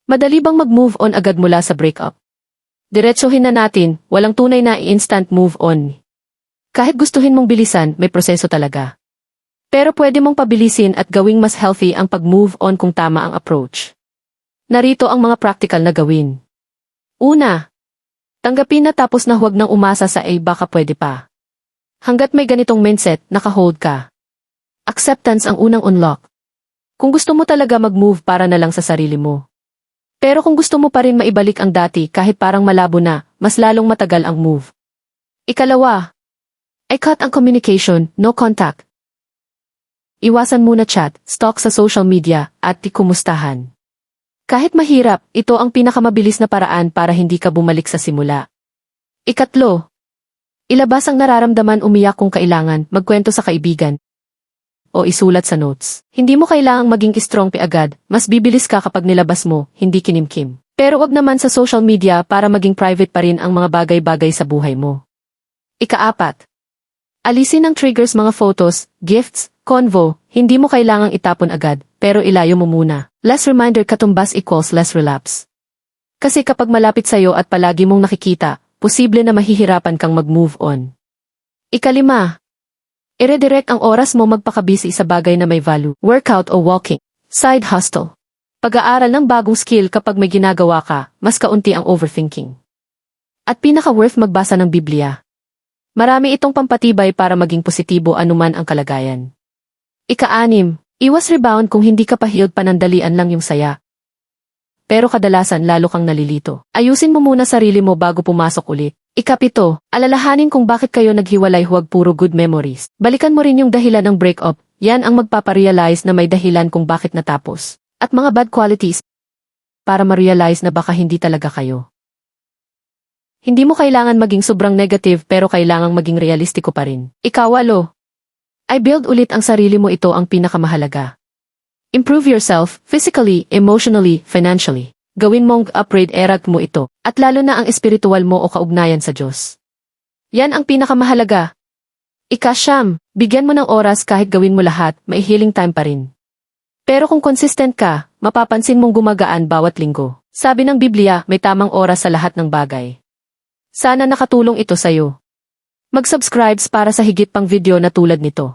Madali bang mag-move on agad mula sa breakup? Diretsuhin na natin, walang tunay na instant move on. Kahit gustuhin mong bilisan, may proseso talaga. Pero pwede mong pabilisin at gawing mas healthy ang pag-move on kung tama ang approach. Narito ang mga practical na gawin. Una, tanggapin na tapos na, huwag nang umasa sa baka pwede pa. Hanggat may ganitong mindset, naka-hold ka. Acceptance ang unang unlock. Kung gusto mo talaga mag-move, para na lang sa sarili mo. Pero kung gusto mo pa rin maibalik ang dati kahit parang malabo na, mas lalong matagal ang move. Ikalawa, ay cut ang communication, no contact. Iwasan muna chat, stalk sa social media, at kumustahan. Kahit mahirap, ito ang pinakamabilis na paraan para hindi ka bumalik sa simula. Ikatlo, ilabas ang nararamdaman, umiyak kung kailangan, magkwento sa kaibigan, o isulat sa notes. Hindi mo kailangang maging strong agad, mas bibilis ka kapag nilabas mo, hindi kinimkim. Pero wag naman sa social media para maging private pa rin ang mga bagay-bagay sa buhay mo. Ikaapat, alisin ang triggers, mga photos, gifts, convo, hindi mo kailangang itapon agad, pero ilayo mo muna. Less reminder katumbas equals less relapse. Kasi kapag malapit sa'yo at palagi mong nakikita, posible na mahihirapan kang mag-move on. Ikalima, i-redirect ang oras mo, magpakabisi sa bagay na may value, workout o walking, side hustle. Pag-aaral ng bagong skill, kapag may ginagawa ka, mas kaunti ang overthinking. At pinaka-worth, magbasa ng Biblia. Marami itong pampatibay para maging positibo anuman ang kalagayan. Ika-anim, iwas rebound, kung hindi ka pahiyod, panandalian lang yung saya. Pero kadalasan lalo kang nalilito. Ayusin mo muna sarili mo bago pumasok ulit. Ikapito, alalahanin kung bakit kayo naghiwalay, huwag puro good memories. Balikan mo rin yung dahilan ng breakup, yan ang magpaparealize na may dahilan kung bakit natapos. At mga bad qualities, para ma-realize na baka hindi talaga kayo. Hindi mo kailangan maging sobrang negative, pero kailangang maging realistiko pa rin. Ikawalo, ay build ulit ang sarili mo, ito ang pinakamahalaga. Improve yourself, physically, emotionally, financially. Gawin mong upgrade mo ito, at lalo na ang espiritual mo o kaugnayan sa Diyos. Yan ang pinakamahalaga. Ika-siyam, bigyan mo ng oras, kahit gawin mo lahat, may healing time pa rin. Pero kung consistent ka, mapapansin mong gumagaan bawat linggo. Sabi ng Biblia, may tamang oras sa lahat ng bagay. Sana nakatulong ito sa'yo. Mag-subscribe para sa higit pang video na tulad nito.